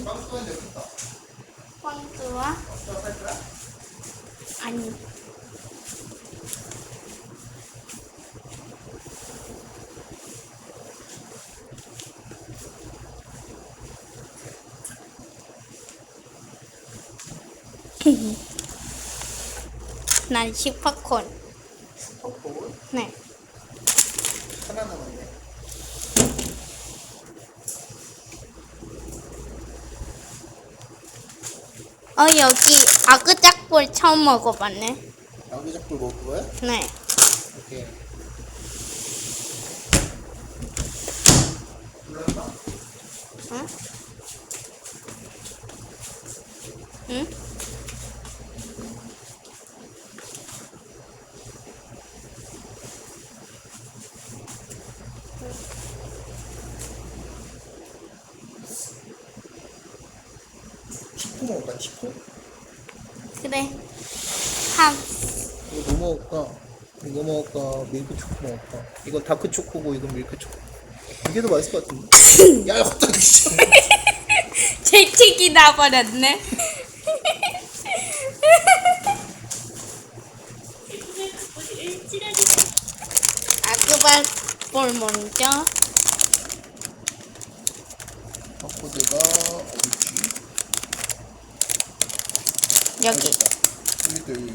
빵뚜는 여기 있다. 빵뚜와? 살 거야? 아니. 난 슈퍼콘. 슈퍼콘? 네. 하나 남았네. 여기 아그작볼 처음 먹어봤네. 양배작불 먹을 거야? 네. 오케이. 몰랐나? 응? 응? 치포 먹을까? 치포? 그래. 함. 이거 뭐 먹을까? 이거 먹을까? 밀크 초코 먹을까? 이건 다크 초코고 이건 밀크 초코. 이게 더 맛있을 것 같은데? 야, 갑자기 진짜. 재채기 나버렸네. 아그작볼 먼저. 바코드가 어딨지? 여기. 여기 있다, 여기.